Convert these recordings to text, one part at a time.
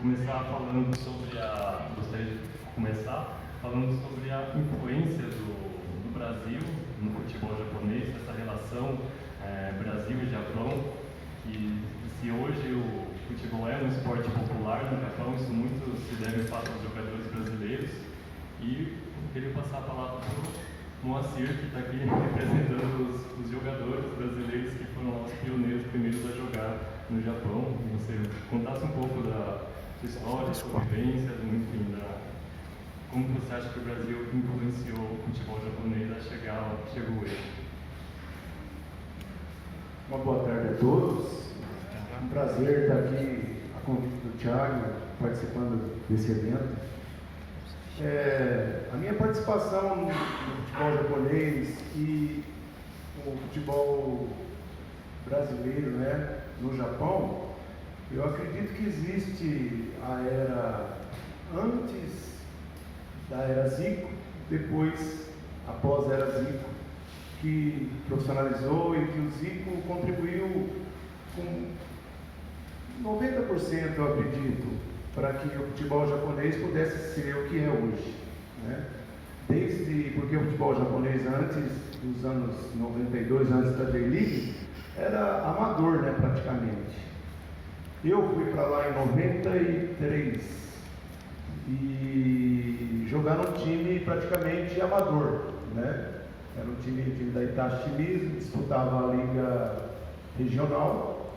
Gostaria de começar falando sobre a influência do Brasil no futebol japonês, essa relação Brasil e Japão, e se hoje o futebol é um esporte popular no Japão, isso muito se deve ao fato aos jogadores brasileiros. E queria passar a palavra para o Moacir, que está aqui representando os jogadores brasileiros que foram os pioneiros primeiros a jogar no Japão. E você contasse um pouco da sua história, sua vivência, enfim, como você acha que o Brasil influenciou o futebol japonês a chegou hoje? Uma boa tarde a todos. Um prazer estar aqui a convite do Thiago, participando desse evento. A minha participação no futebol japonês e o futebol brasileiro, né, no Japão, eu acredito que existe a era antes da era Zico, depois, após a era Zico, que profissionalizou e que o Zico contribuiu com 90%, eu acredito, para que o futebol japonês pudesse ser o que é hoje, né? Porque o futebol japonês antes dos anos 92, antes da J-League, era amador, né, praticamente. Eu fui para lá em 93 e jogar num time praticamente amador, né? Era um time da Itachi Shimizu, disputava a liga regional.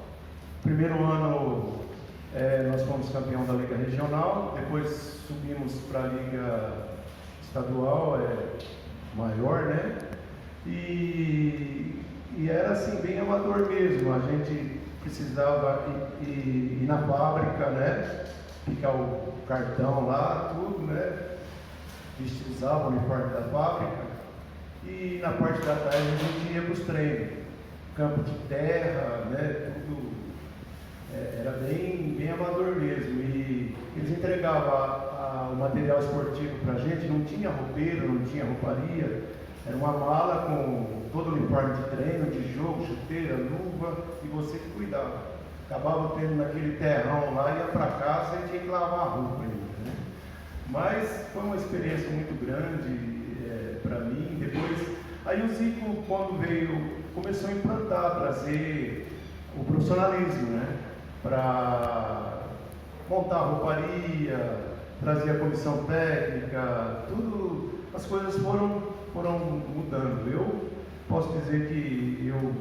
Primeiro ano nós fomos campeão da liga regional, depois subimos para a liga estadual, maior, né? E era assim, bem amador mesmo. A gente precisava ir na fábrica, né? Ficar o cartão lá, tudo, né? Usava o uniforme da fábrica. E na parte da tarde a gente ia para os treinos, campo de terra, né? Tudo era bem amador mesmo. E eles entregavam o material esportivo para a gente, não tinha roupeiro, não tinha rouparia, era uma mala com todo o uniforme de treino, de jogo, chuteira, luva, e você que cuidava. Acabava tendo naquele terrão lá, ia para casa e tinha que lavar a roupa ainda, né? Mas foi uma experiência muito grande para mim. Depois, aí o Zico, quando veio, começou a implantar, trazer o profissionalismo, né? Para montar a rouparia, trazer a comissão técnica, tudo, as coisas foram mudando. Eu posso dizer que eu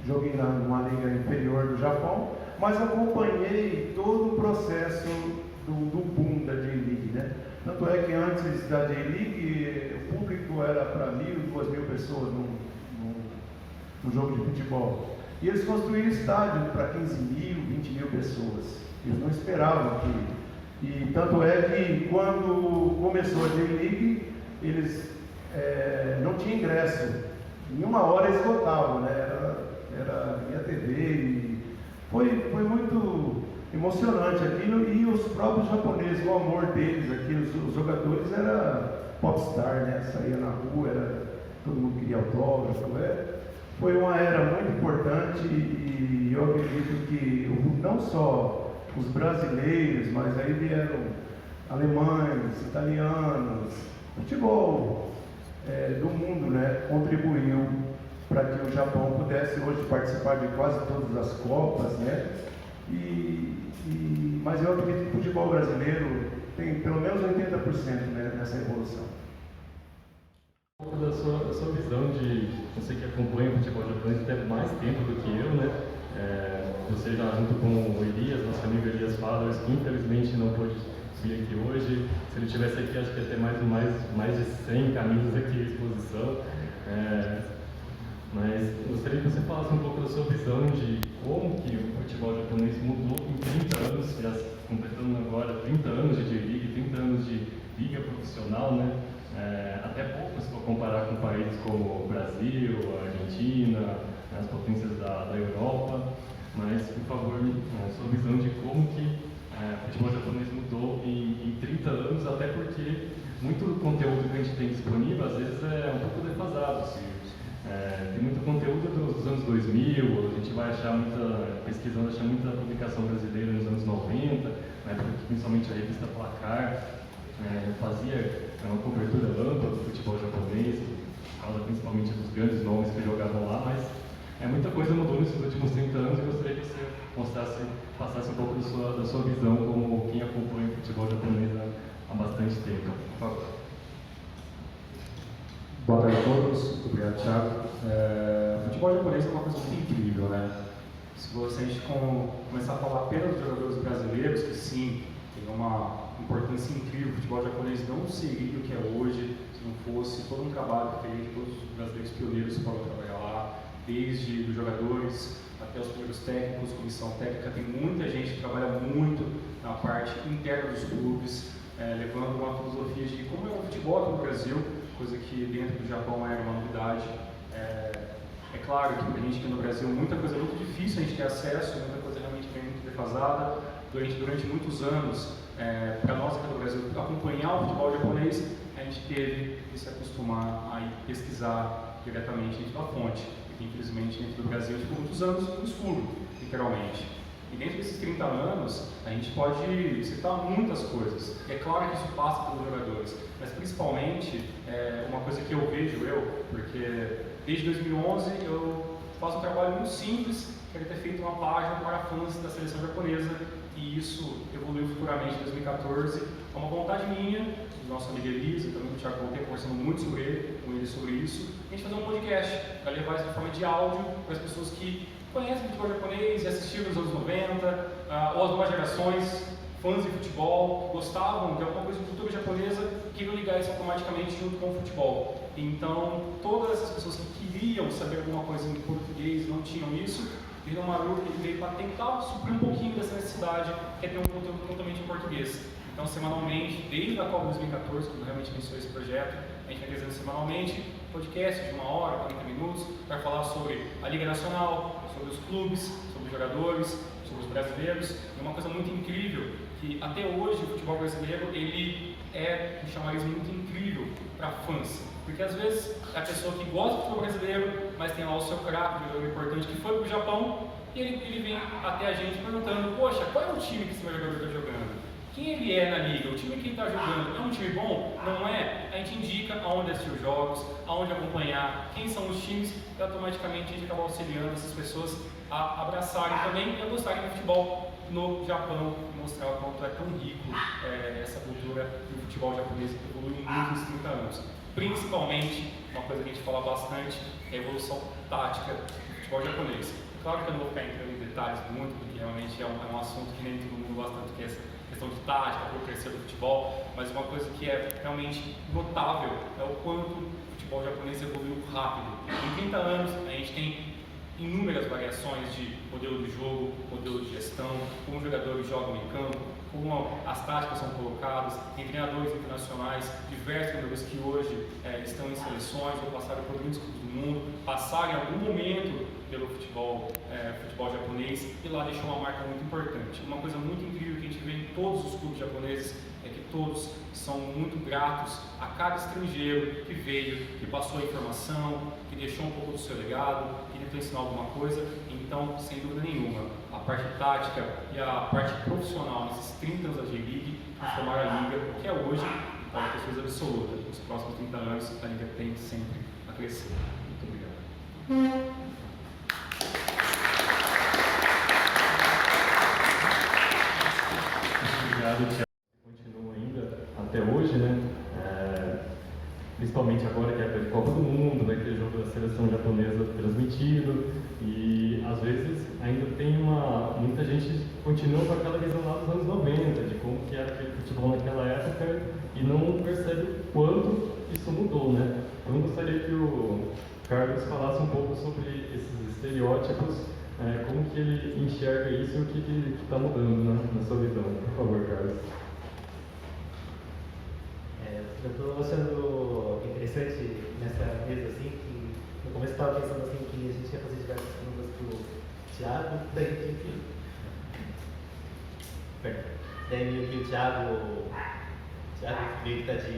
joguei numa liga inferior do Japão, mas acompanhei todo o processo do boom da J-League, né? Tanto é que antes da J-League, o público era para 1.000, 2.000 pessoas no jogo de futebol. E eles construíram estádio para 15.000, 20.000 pessoas. Eles não esperavam aquilo. E tanto é que quando começou a J-League, eles não tinham ingresso. Em uma hora eles votavam, né? Era via TV. E foi muito emocionante aquilo. E os próprios japoneses, o amor deles, os jogadores era popstar, né? Saía na rua, todo mundo queria autógrafo. Foi uma era muito importante e eu acredito que não só os brasileiros, mas aí vieram alemães, italianos, futebol do mundo, né, contribuiu para que o Japão pudesse hoje participar de quase todas as Copas, né? Mas eu acredito que o futebol brasileiro tem pelo menos 80%, né, nessa evolução. Um pouco da sua visão você que acompanha o futebol japonês até mais tempo do que eu, né? Você já junto com o Elias, nosso amigo Elias Fadas, que infelizmente não pôde vir aqui hoje. Se ele estivesse aqui, acho que ia ter mais de 100 camisas aqui à exposição. Mas gostaria que você falasse um pouco da sua visão de como que o futebol japonês mudou em 30 anos, já completando agora 30 anos de J-League, 30 anos de liga profissional, né? Até pouco se for comparar com países como o Brasil, a Argentina, as potências da Europa, mas, por favor, sua visão de como que o futebol japonês mudou em 30 anos, até porque muito conteúdo que a gente tem disponível, às vezes, é um pouco defasado. Se Tem muito conteúdo dos anos 2000, a gente vai achar pesquisando, achar muita publicação brasileira nos anos 90, na época que principalmente a revista Placar fazia uma cobertura ampla do futebol japonês, por causa principalmente dos grandes nomes que jogavam lá, mas muita coisa mudou nesses últimos 30 anos e eu gostaria que você passasse um pouco da sua visão como quem acompanha o futebol japonês há bastante tempo. Por favor. Boa tarde a todos, muito obrigado, Thiago. O futebol japonês é uma coisa muito incrível, né? Se a gente começar a falar apenas dos jogadores brasileiros, que sim, tem uma importância incrível, o futebol japonês não seria o que é hoje se não fosse todo um trabalho feito, todos os brasileiros pioneiros foram trabalhar lá, desde os jogadores até os primeiros técnicos, comissão técnica, tem muita gente que trabalha muito na parte interna dos clubes, levando uma filosofia de como é o futebol aqui no Brasil, coisa que dentro do Japão era uma novidade. É claro que para a gente aqui no Brasil muita coisa é muito difícil a gente ter acesso, muita coisa realmente vem muito defasada. Durante muitos anos, para nós aqui no Brasil, acompanhar o futebol japonês, a gente teve que se acostumar a ir pesquisar diretamente dentro da fonte. Porque infelizmente dentro do Brasil ficou muitos anos no escuro, literalmente. E dentro desses 30 anos, a gente pode citar muitas coisas. É claro que isso passa pelos jogadores, mas principalmente, uma coisa que eu vejo, porque desde 2011 eu faço um trabalho muito simples, que era ter feito uma página para fãs da seleção japonesa, e isso evoluiu futuramente em 2014. É uma vontade minha, do nosso amigo Elisa, também do Thiago Voltaire, conversando muito com ele sobre isso, a gente fazer um podcast, para levar isso de forma de áudio para as pessoas que conhecem o futebol japonês e assistiram nos anos 90, ou as novas gerações, fãs de futebol, gostavam de alguma coisa de cultura japonesa, queriam ligar isso automaticamente junto com o futebol. Então, todas essas pessoas que queriam saber alguma coisa em português não tinham isso, e o Maru veio para tentar suprir um pouquinho dessa necessidade, que é ter um conteúdo totalmente em português. Então, semanalmente, desde a Copa 2014, quando realmente iniciou esse projeto, a gente vai trazendo semanalmente podcast de 1 hora, 40 minutos, para falar sobre a Liga Nacional, sobre os clubes, sobre os jogadores, sobre os brasileiros. E uma coisa muito incrível, que até hoje o futebol brasileiro, ele é um chamariz muito incrível para fãs. Porque às vezes é a pessoa que gosta do futebol brasileiro, mas tem lá o seu craque, um jogador importante que foi para o Japão, e ele vem até a gente perguntando, poxa, qual é o time que esse meu jogador está jogando? Quem ele é na liga? O time que ele está jogando é um time bom? Não é? A gente indica aonde assistir os jogos, aonde acompanhar, quem são os times, e automaticamente a gente acaba auxiliando essas pessoas a abraçarem também e a gostarem do futebol no Japão, mostrar o quanto é tão rico essa cultura do futebol japonês que evoluiu muito nos 30 anos. Principalmente, uma coisa que a gente fala bastante, é a evolução tática do futebol japonês. Claro que eu não vou ficar entrando em detalhes muito, porque realmente é um assunto que nem todo mundo gosta tanto, que é essa questão de tática, por crescer do futebol, mas uma coisa que é realmente notável é o quanto o futebol japonês evoluiu rápido. Em 30 anos, a gente tem inúmeras variações de modelo de jogo, modelo de gestão, como os jogadores jogam em campo, como as táticas são colocadas, em treinadores internacionais, diversos treinadores que hoje estão em seleções ou passaram por muitos clubes do mundo, passaram em algum momento pelo futebol japonês e lá deixou uma marca muito importante. Uma coisa muito incrível que a gente vê em todos os clubes japoneses é que todos são muito gratos a cada estrangeiro que veio, que passou a informação, que deixou um pouco do seu legado, que tentou ensinar alguma coisa. Então, sem dúvida nenhuma, a parte tática e a parte profissional nesses 30 anos da J-League transformaram a Liga, que é hoje, e com a certeza absoluta, nos próximos 30 anos a Liga tem sempre a crescer. Muito obrigado. Obrigado, Thiago. Continua ainda até hoje, né? Principalmente agora que é a Copa do Mundo, vai ter jogo da seleção japonesa transmitido e às vezes ainda tem muita gente continua com aquela visão lá dos anos 90, de como que era aquele futebol naquela época e não percebe o quanto isso mudou, né? Então eu gostaria que o Carlos falasse um pouco sobre esses estereótipos, como que ele enxerga isso e o que está mudando, né, na sua visão. Por favor, Carlos. Eu estou achando interessante nessa mesa, assim, que no começo eu estava pensando assim, que a gente ia fazer diversas perguntas para o Thiago, daí meio que o Thiago meio que está de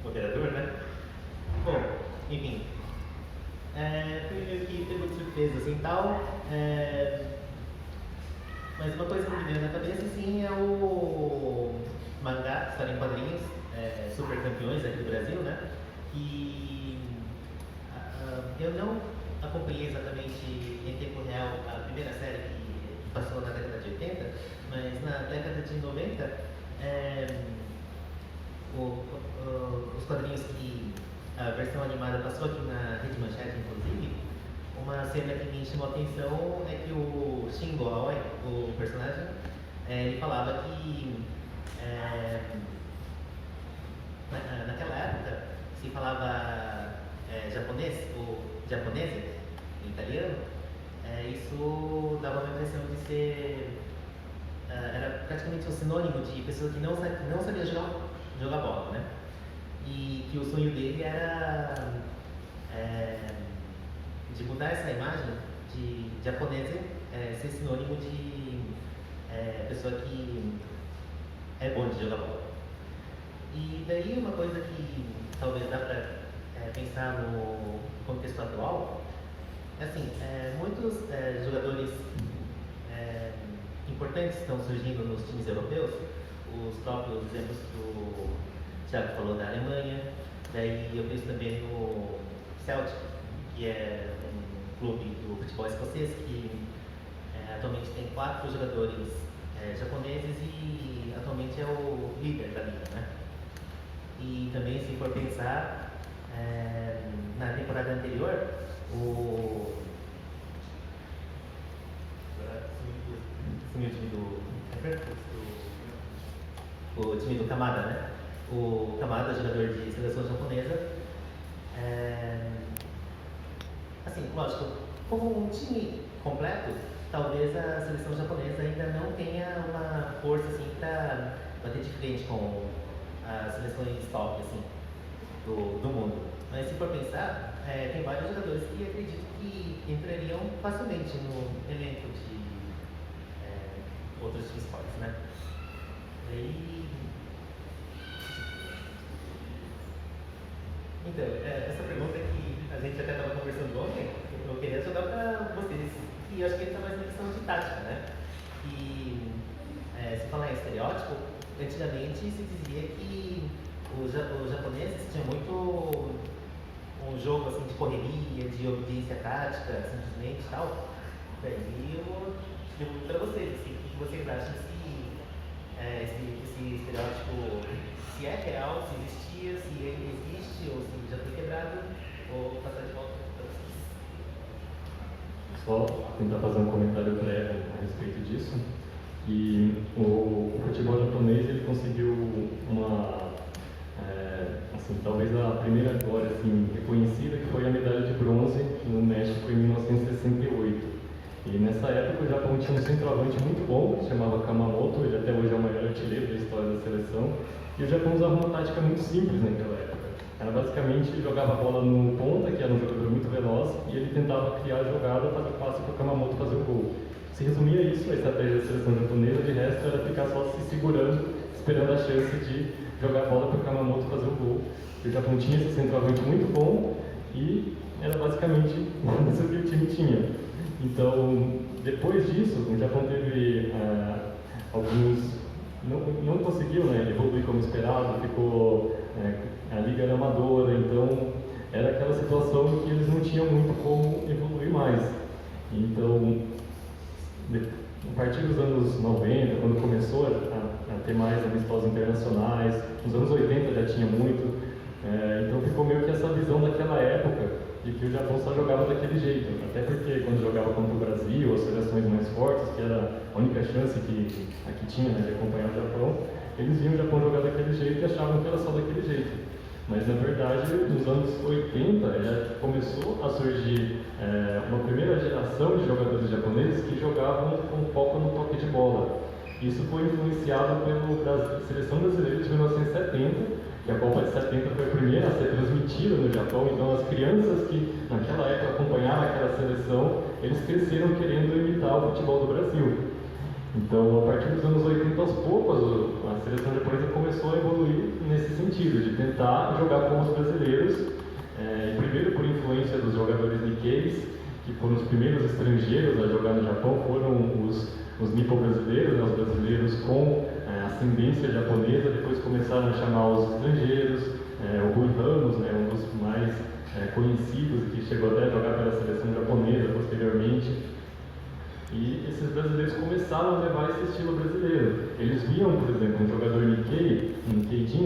moderador, né? Bom, enfim, Foi meio que pegou de surpresa assim tal. Mas uma coisa que me veio na cabeça assim é o mangá, história em quadrinhos, Super Campeões aqui do Brasil, né? E eu não acompanhei exatamente em tempo real a primeira série que passou na década de 80, mas na década de 90, os quadrinhos que a versão animada passou aqui na Rede Manchete, inclusive, uma cena que me chamou a atenção é que o Shingo Aoi, o personagem, ele falava que naquela época se falava japonês ou japonese em italiano, isso dava uma impressão de ser era praticamente um sinônimo de pessoa que não sabia jogar bola, né? E que o sonho dele era de mudar essa imagem de japonesa ser sinônimo de pessoa que é bom de jogar bola. E daí uma coisa que talvez dá para pensar no contexto atual é assim, muitos jogadores importantes estão surgindo nos times europeus, os próprios exemplos que o Thiago falou da Alemanha, daí eu vejo também no Celtic, que é um clube do futebol escocês que atualmente tem 4 jogadores japoneses e atualmente é o líder da liga, né? E também, se for pensar, na temporada anterior, o time do Kamada, né? O Kamada, jogador de seleção japonesa, assim, lógico, como um time completo, talvez a seleção japonesa ainda não tenha uma força assim para bater de frente com as seleções top assim, do mundo. Mas se for pensar, tem vários jogadores que acredito que entrariam facilmente no elenco de outros esportes, né? Então, essa pergunta que a gente até estava conversando ontem, eu queria jogar para vocês, e acho que está mais na questão de tática, né? E se falar em estereótipo, antigamente se dizia que os japoneses tinham muito um jogo assim, de correria, de obediência tática, simplesmente e tal. Daí eu pergunto para vocês, assim, o que vocês acham esse estereótipo, se é real, se existia, se ele existe, ou se já foi quebrado, ou passar de volta para vocês. Só tentar fazer um comentário breve a respeito disso, que o futebol japonês ele conseguiu uma, assim, talvez a primeira glória assim, reconhecida, que foi a medalha de bronze no México em 1968. E nessa época o Japão tinha um centroavante muito bom, que se chamava Kamamoto, ele até hoje é o maior artilheiro da história da seleção. E o Japão usava uma tática muito simples naquela época. Era basicamente jogava a bola no ponta, que era um jogador muito veloz, e ele tentava criar a jogada, fazer passe para o Kamamoto fazer o gol. Se resumia isso, a estratégia da seleção japonesa, de resto era ficar só se segurando, esperando a chance de jogar a bola para o Kamamoto fazer o gol. E o Japão tinha esse centroavante muito bom e era basicamente isso que o time tinha. Então, depois disso, o Japão teve alguns... Não conseguiu, né, evoluir como esperado, ficou... a liga era amadora, então era aquela situação em que eles não tinham muito como evoluir mais. Então, a partir dos anos 90, quando começou a ter mais amistosos internacionais, nos anos 80 já tinha muito, então ficou meio que essa visão daquela época de que o Japão só jogava daquele jeito, até porque quando jogava contra o Brasil, as seleções mais fortes, que era a única chance que aqui tinha, né, de acompanhar o Japão, eles viam o Japão jogar daquele jeito e achavam que era só daquele jeito. Mas na verdade, nos anos 80 já começou a surgir uma primeira geração de jogadores japoneses que jogavam com foco no toque de bola. Isso foi influenciado pela seleção brasileira de 1970, que a Copa de 70 foi a primeira a ser transmitida no Japão, então as crianças que naquela época acompanhavam aquela seleção, eles cresceram querendo imitar o futebol do Brasil. Então, a partir dos anos 80, aos poucos, a seleção japonesa começou a evoluir nesse sentido, de tentar jogar com os brasileiros, Primeiro por influência dos jogadores Nikkeis, que foram os primeiros estrangeiros a jogar no Japão, foram os nipo-brasileiros, né, os brasileiros com ascendência japonesa. Depois começaram a chamar os estrangeiros, o Rui Ramos, né, um dos mais conhecidos, que chegou até a jogar pela seleção japonesa posteriormente. E esses brasileiros começaram a levar esse estilo brasileiro. Eles viam, por exemplo, um jogador Nikkei,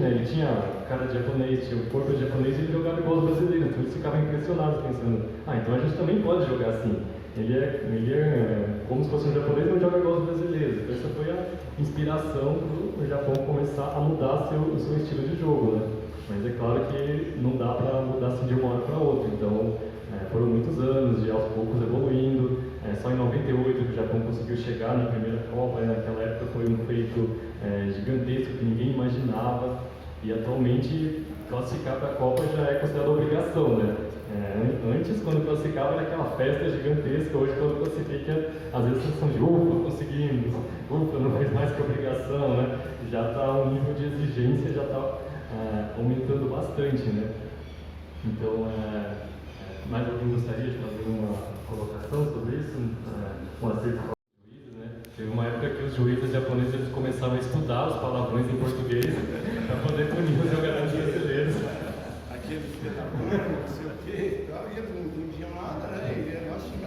né, ele tinha cara de japonês, tinha o corpo de japonês e ele jogava igual os brasileiros. Então eles ficavam impressionados, pensando, então a gente também pode jogar assim. Ele é como se fosse um japonês, mas joga igual os brasileiros. Então essa foi a inspiração para o Japão começar a mudar o seu estilo de jogo, né? Mas é claro que não dá para mudar assim de uma hora para outra. Então foram muitos anos de aos poucos evoluindo. Só em 98 que o Japão conseguiu chegar na primeira Copa, e naquela época foi um feito gigantesco que ninguém imaginava. E atualmente classificar para a Copa já é considerada obrigação, né? Antes, quando classificava, era aquela festa gigantesca. Hoje, quando classifica, às vezes a sensação de conseguimos, não fez mais que obrigação, né? Já está um nível de exigência, já está aumentando bastante, né? Então, mais alguém gostaria de fazer uma colocação sobre isso? Um acerto com os juízes, né? Teve uma época que os juízes japoneses eles começaram a estudar os palavrões em português para poder punir os jogadores brasileiros. Aquele que tá falando, não sei o quê, eles não entendiam nada, né? Ele era assim,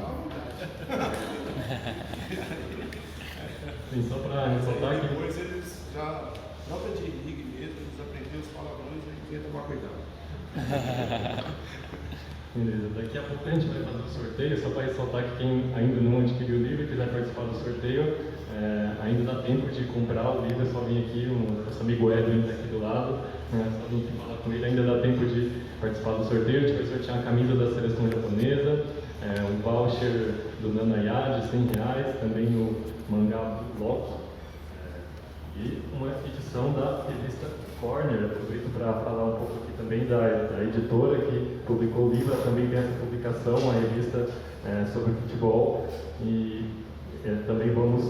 Sim, só para ressaltar que... Depois eles já, nota de liga mesmo, eles aprenderam os palavrões e tenta tomar cuidado. Beleza, daqui a pouco a gente vai fazer o sorteio, só para ressaltar que quem ainda não adquiriu o livro e quiser participar do sorteio, ainda dá tempo de comprar o livro, é só vir aqui, nosso amigo Edwin está aqui do lado, só vir aqui falar com ele, ainda dá tempo de participar do sorteio. A gente vai sortear a camisa da seleção japonesa, um voucher do Nanaya de R$100, também o mangá Loki, e uma edição da revista Corner. Aproveito para falar um pouco aqui também da editora que publicou o livro. Ela também tem essa publicação, uma revista sobre futebol, e também vamos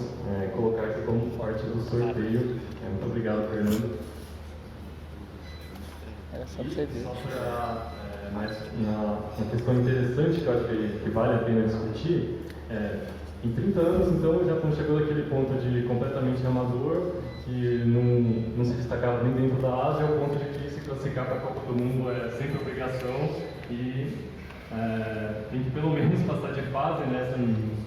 colocar aqui como parte do sorteio. Muito obrigado, Fernando. Era só para você ver. Só para uma questão interessante que eu acho que vale a pena discutir, em 30 anos, então, o Japão chegou naquele ponto de completamente amador, que não se destacava nem dentro da Ásia, ao ponto de que se classificar para a Copa do Mundo é sempre obrigação e tem que pelo menos passar de fase, né?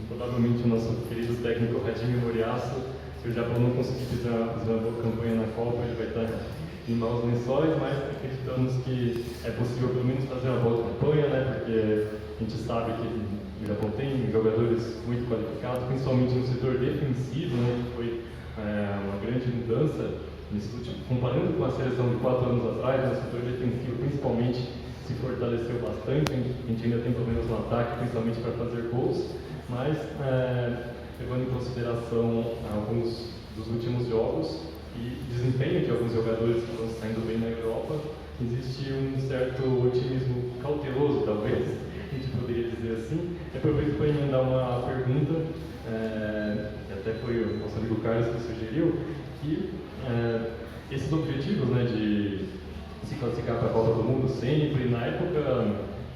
Provavelmente o nosso querido técnico Hajime Moriyasu, se o Japão não conseguir fazer uma boa campanha na Copa, ele vai estar em maus lençóis, mas acreditamos que é possível pelo menos fazer uma boa campanha, né? Porque a gente sabe que o Japão tem jogadores muito qualificados, principalmente no setor defensivo, né, que foi uma grande mudança, comparando com a seleção de 4 anos atrás. No setor defensivo, principalmente, se fortaleceu bastante. A gente ainda tem problemas no ataque, principalmente para fazer gols, mas levando em consideração alguns dos últimos jogos e desempenho de alguns jogadores que estão saindo bem na Europa, existe um certo otimismo cauteloso, talvez, a gente poderia dizer assim. Aproveito para emendar uma pergunta, que até foi o nosso amigo Carlos que sugeriu, que esses objetivos, né, de se classificar para a Copa do Mundo sempre, na época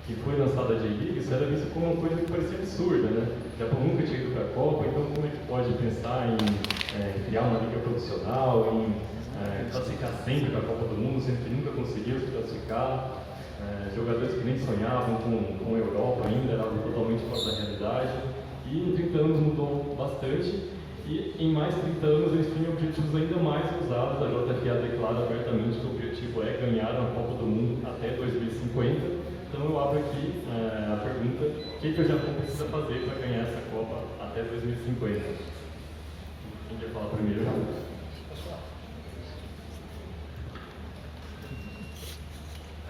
que foi lançada a J-League, isso era visto como uma coisa que parecia absurda, né? O Japão nunca tinha ido para a Copa, então como é que pode pensar em criar uma liga profissional, em classificar sempre para a Copa do Mundo, sendo que nunca conseguiu se classificar? Jogadores que nem sonhavam com a Europa ainda, era algo totalmente fora da realidade. E em 30 anos mudou bastante, e em mais 30 anos eles tinham objetivos ainda mais ousados. A JFA declara abertamente que o objetivo é ganhar a Copa do Mundo até 2050. Então eu abro aqui a pergunta: o que o Japão precisa fazer para ganhar essa Copa até 2050? Quem quer falar primeiro?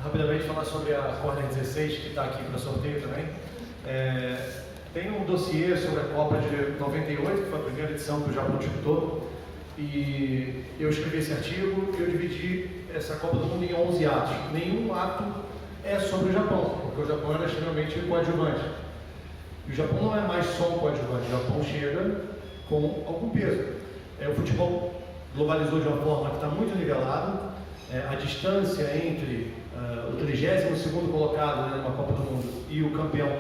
Rapidamente falar sobre a Corner 16, que está aqui para sorteio também. Tem um dossiê sobre a Copa de 98, que foi a primeira edição que o Japão disputou, e eu escrevi esse artigo e eu dividi essa Copa do Mundo em 11 atos. Nenhum ato é sobre o Japão, porque o Japão era extremamente coadjuvante. E o Japão não é mais só um coadjuvante, o Japão chega com algum peso. O futebol globalizou de uma forma que está muito nivelada. A distância entre o 32º colocado, né, numa Copa do Mundo e o campeão,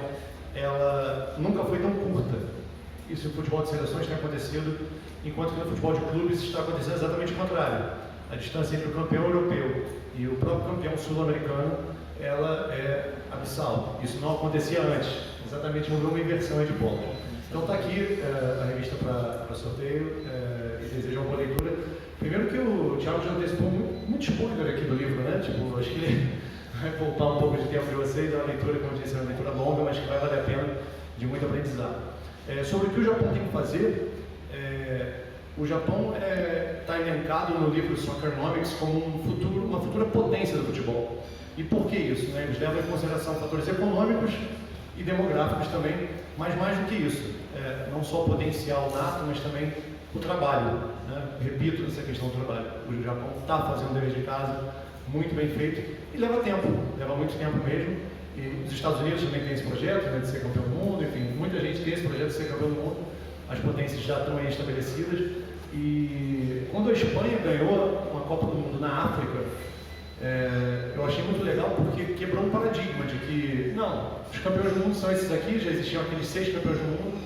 ela nunca foi tão curta. Isso no futebol de seleções tem acontecido, enquanto que no futebol de clubes está acontecendo exatamente o contrário. A distância entre o campeão europeu e o próprio campeão sul-americano, ela é abissal. Isso não acontecia antes, exatamente houve uma inversão de ponto. Então está aqui a revista para sorteio e desejo uma boa leitura. Primeiro que o Thiago já antecipou muito spoiler aqui do livro, né? Tipo, acho que ele vai poupar um pouco de tempo de vocês, é uma leitura, como eu disse, é uma leitura longa, mas que vai valer a pena, de muito aprendizado. Sobre o que o Japão tem que fazer, o Japão está elencado no livro Soccernomics como uma futura potência do futebol. E por que isso? Né? Eles levam em consideração fatores econômicos e demográficos também, mas mais do que isso, não só o potencial nato, mas também o trabalho. Né? Repito essa questão do trabalho. O Japão está fazendo o dever de casa muito bem feito e leva tempo, leva muito tempo mesmo. E os Estados Unidos também tem esse projeto, né, de ser campeão do mundo, enfim, muita gente tem esse projeto de ser campeão do mundo, as potências já estão aí estabelecidas. E quando a Espanha ganhou uma Copa do Mundo na África, eu achei muito legal porque quebrou um paradigma de que, não, os campeões do mundo são esses aqui, já existiam aqueles 6 campeões do mundo,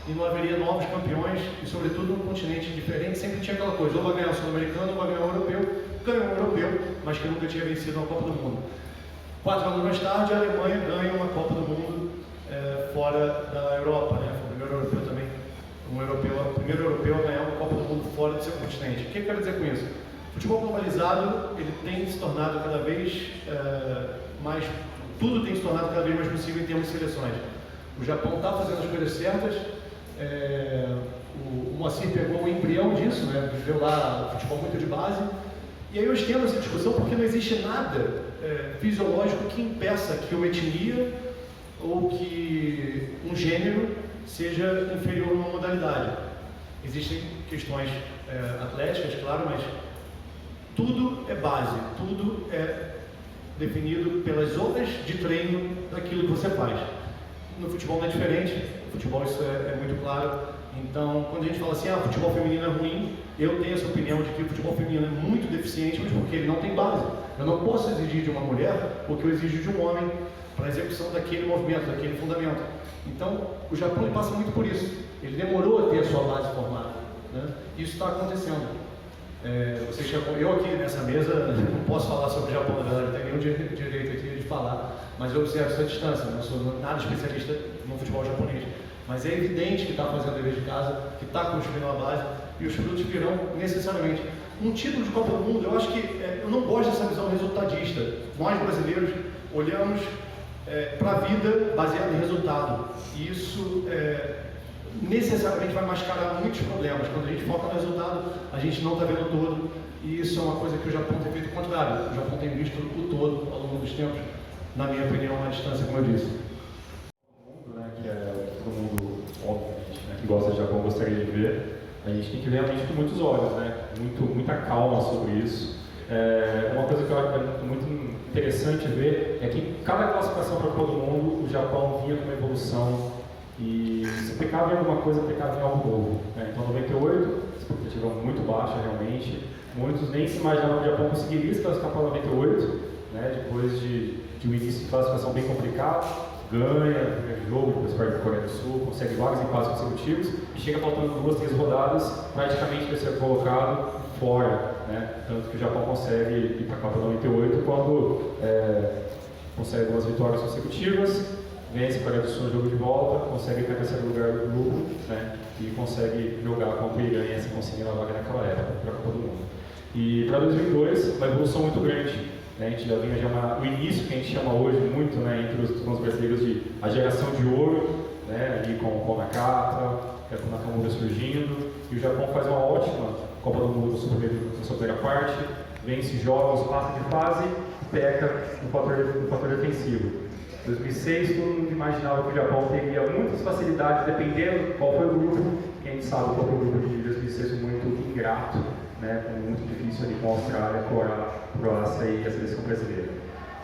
e não haveria novos campeões, e sobretudo num continente diferente, sempre tinha aquela coisa, ou vai ganhar o sul-americano, ou vai ganhar o europeu, ganhou o europeu, mas que nunca tinha vencido uma Copa do Mundo. 4 anos mais tarde, a Alemanha ganha uma Copa do Mundo fora da Europa, né? Foi o primeiro europeu também, o primeiro europeu a ganhar uma Copa do Mundo fora do seu continente. O que eu quero dizer com isso? O futebol globalizado, ele tem se tornado cada vez mais, tudo tem se tornado cada vez mais possível em termos de seleções. O Japão está fazendo as coisas certas, o Moacir pegou o embrião disso, né? Viveu lá o futebol muito de base, e aí eu estendo essa discussão porque não existe nada fisiológico que impeça que uma etnia ou que um gênero seja inferior a uma modalidade. Existem questões atléticas, claro, mas tudo é base, tudo é definido pelas horas de treino daquilo que você faz. No futebol não é diferente, no futebol isso é muito claro. Então, quando a gente fala assim, o futebol feminino é ruim, eu tenho essa opinião de que o futebol feminino é muito deficiente, mas porque ele não tem base. Eu não posso exigir de uma mulher o que eu exijo de um homem para a execução daquele movimento, daquele fundamento. Então, o Japão ele passa muito por isso. Ele demorou a ter a sua base formada. Né? Isso está acontecendo. Eu aqui nessa mesa não posso falar sobre o Japão, na verdade, não tenho nenhum direito aqui de falar, mas eu observo essa distância, não sou nada especialista no futebol japonês. Mas é evidente que está fazendo o dever de casa, que está construindo uma base, e os frutos virão necessariamente. Um título de Copa do Mundo, eu acho que, eu não gosto dessa visão resultadista. Nós brasileiros olhamos para a vida baseada em resultado, e isso necessariamente vai mascarar muitos problemas. Quando a gente foca no resultado, a gente não está vendo o todo, e isso é uma coisa que o Japão tem feito o contrário. O Japão tem visto o todo ao longo dos tempos, na minha opinião, à distância, como eu disse. Que todo mundo, obviamente, né, que gosta de Japão gostaria de ver, a gente tem que ver realmente com muitos olhos, né? Muita calma sobre isso. Uma coisa que eu acho muito interessante ver é que cada classificação para todo mundo, o Japão vinha com uma evolução e se pecava em alguma coisa, pecava em algo novo. Né? Então, 98, a expectativa muito baixa realmente, muitos nem se imaginavam que o Japão conseguiria se classificar para 98, né? Depois de um início de classificação bem complicado. Ganha o primeiro jogo, depois perde a Coreia do Sul, consegue vários empates consecutivos e chega faltando 2, 3 rodadas, praticamente vai ser colocado fora, né? Tanto que o Japão consegue ir para a Copa 98 quando consegue algumas vitórias consecutivas, vence a Coreia do Sul no jogo de volta, consegue ir para o terceiro lugar do grupo, né? E consegue jogar contra o Irã e assim conseguindo a vaga naquela época para a Copa do Mundo. E para 2002, uma evolução muito grande. A gente já vinha o início que a gente chama hoje muito, né, entre os brasileiros de a geração de ouro, né, ali com o Nakata, com o Nakamura surgindo, e o Japão faz uma ótima Copa do Mundo na sua primeira parte, vence jogos, passa de fase, peca no fator defensivo. Em 2006, todo mundo imaginava que o Japão teria muitas facilidades, dependendo qual foi o grupo, e a gente sabe qual foi o grupo de 2006, muito ingrato, né, muito difícil ali com a Austrália, Croácia e a seleção brasileira.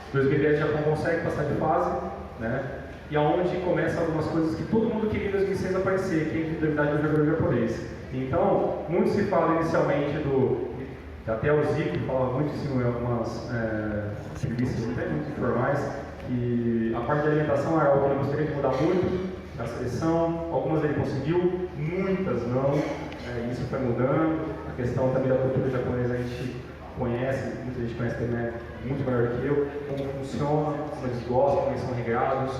Em 2010 o Japão consegue passar de fase, né, e aonde começam algumas coisas que todo mundo queria em 2006 aparecer, que é a individualidade do jogador japonês. Então, muito se fala inicialmente Até o Zico falava muitíssimo em algumas entrevistas até muito informais, que a parte de alimentação era algo que ele gostaria de mudar muito na seleção. Algumas ele conseguiu, muitas não, isso foi mudando. A questão também da cultura japonesa a gente conhece, muita gente conhece também muito melhor que eu, como funciona, como eles gostam, como eles são regrados,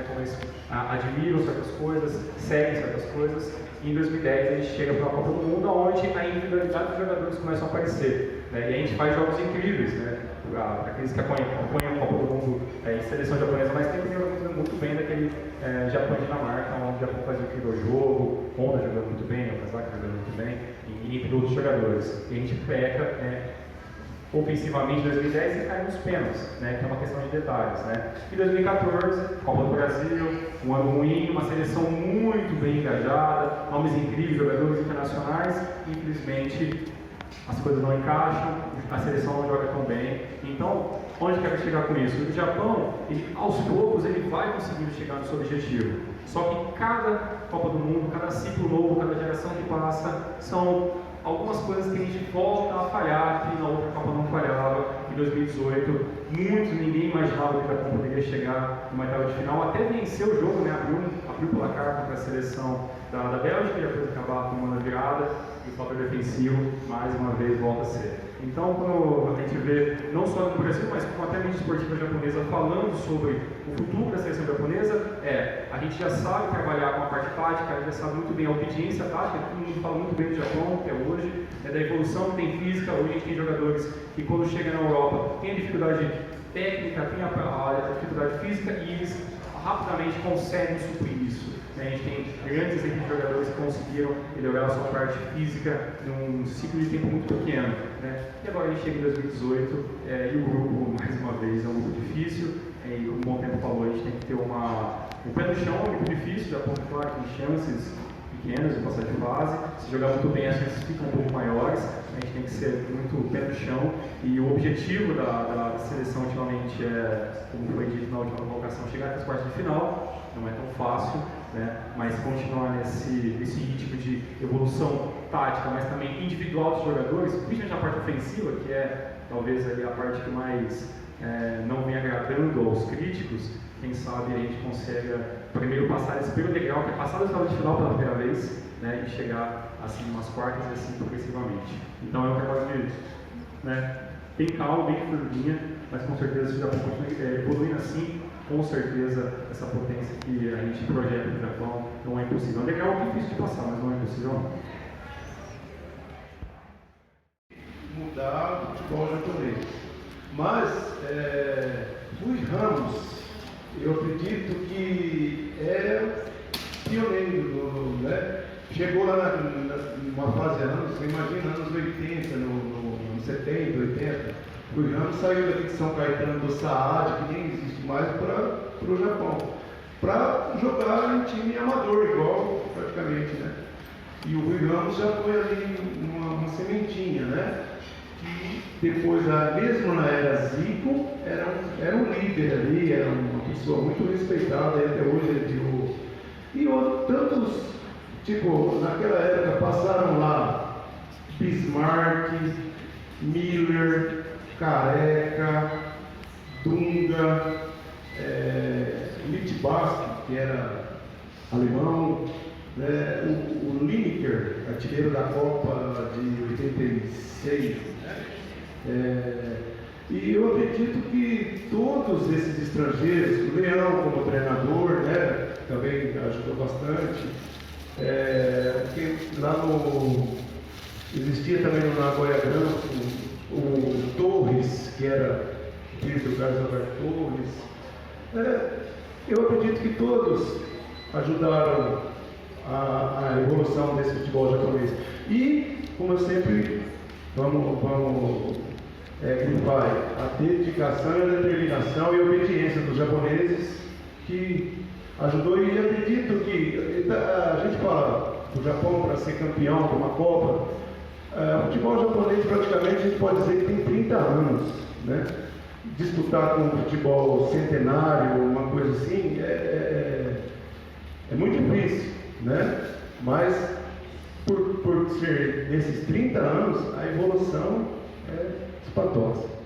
como eles admiram certas coisas, seguem certas coisas. E em 2010 a gente chega para a Copa do Mundo, onde a individualidade dos jogadores começa a aparecer. E a gente faz jogos incríveis, para aqueles que acompanham a Copa do Mundo em seleção japonesa, mas tem que lembrar muito bem daquele Japão e Dinamarca, onde o Japão faz um incrível jogo, Honda jogando muito bem, Okazaki jogando muito bem, e entre outros jogadores. E a gente peca ofensivamente em 2010 e cai nos pênaltis, que é uma questão de detalhes. Em 2014, Copa do Brasil, um ano ruim, uma seleção muito bem engajada, nomes incríveis, jogadores internacionais, infelizmente as coisas não encaixam, a seleção não joga tão bem. Então, onde quero chegar com isso? O Japão, aos poucos, ele vai conseguindo chegar no seu objetivo. Só que cada Copa do Mundo, cada ciclo novo, cada geração que passa, são algumas coisas que a gente volta a falhar, que na outra Copa não falhava. Em 2018, ninguém imaginava que o Japão poderia chegar numa etapa de final, até vencer o jogo, abriu o placar contra a seleção da Bélgica, e depois acabar tomando a virada, e o fator defensivo, mais uma vez, volta a ser. Então, quando a gente vê, não só no Brasil, mas como até a mídia esportiva japonesa falando sobre o futuro da seleção japonesa, a gente já sabe trabalhar com a parte tática, a gente já sabe muito bem a obediência tática, todo mundo fala muito bem do Japão, que é hoje, da evolução que tem física. Hoje a gente tem jogadores que, quando chegam na Europa, tem a dificuldade técnica, tem a dificuldade física, e eles rapidamente conseguem suprir isso. A gente tem grandes exemplos de jogadores que conseguiram melhorar a sua parte física num ciclo de tempo muito pequeno. E agora a gente chega em 2018 e o grupo, mais uma vez, é um grupo difícil. E como o Bom Tempo falou, a gente tem que ter um pé no chão, é um grupo difícil, já ponto claro que tem chances pequenas de passar de fase. Se jogar muito bem, as chances ficam um pouco maiores. A gente tem que ser muito pé no chão. E o objetivo da seleção ultimamente como foi dito na última convocação, chegar até as quartas de final. Não é tão fácil, mas continuar nesse ritmo de evolução tática, mas também individual dos jogadores, principalmente na parte ofensiva, que é talvez ali a parte que mais não vem agradando aos críticos. Quem sabe a gente consegue primeiro passar esse primeiro degrau, que é passar das quartas de final pela primeira vez, e chegar assim umas quartas e assim progressivamente. Então é um trabalho bem calmo, bem formiguinha, mas com certeza se já evoluindo assim, com certeza essa potência que a gente projeta no Japão não é impossível. É um degrau difícil de passar, mas não é impossível não. Mudar o futebol japonês. Mas Rui Ramos, eu acredito que é pioneiro, chegou lá numa fase anos, você imagina anos 80, no 70, 80. Rui Ramos saiu daqui de São Caetano do Saad, que nem existe mais, para o Japão, para jogar em time amador, igual praticamente, E o Rui Ramos já foi ali uma sementinha, que depois, mesmo na era Zico, era um líder ali, era uma pessoa muito respeitada, e até hoje ele e tantos, naquela época passaram lá Bismarck, Miller, Careca, Dunga, Littbarski, que era alemão, o Lineker, artilheiro da Copa de 86. E eu acredito que todos esses estrangeiros, o Leão como treinador, também ajudou bastante. Porque lá existia também no Nagoya Grampus o Torres, que era filho do Carlos Alberto Torres. Eu acredito que todos ajudaram a evolução desse futebol japonês. E, como eu sempre vamos grifar, a dedicação, a determinação e a obediência dos japoneses que ajudou. E acredito que a gente fala do Japão para ser campeão de uma Copa. O futebol japonês praticamente a gente pode dizer que tem 30 anos, Disputar com o futebol centenário, uma coisa assim, é muito difícil, Mas por ser nesses 30 anos, a evolução é espantosa.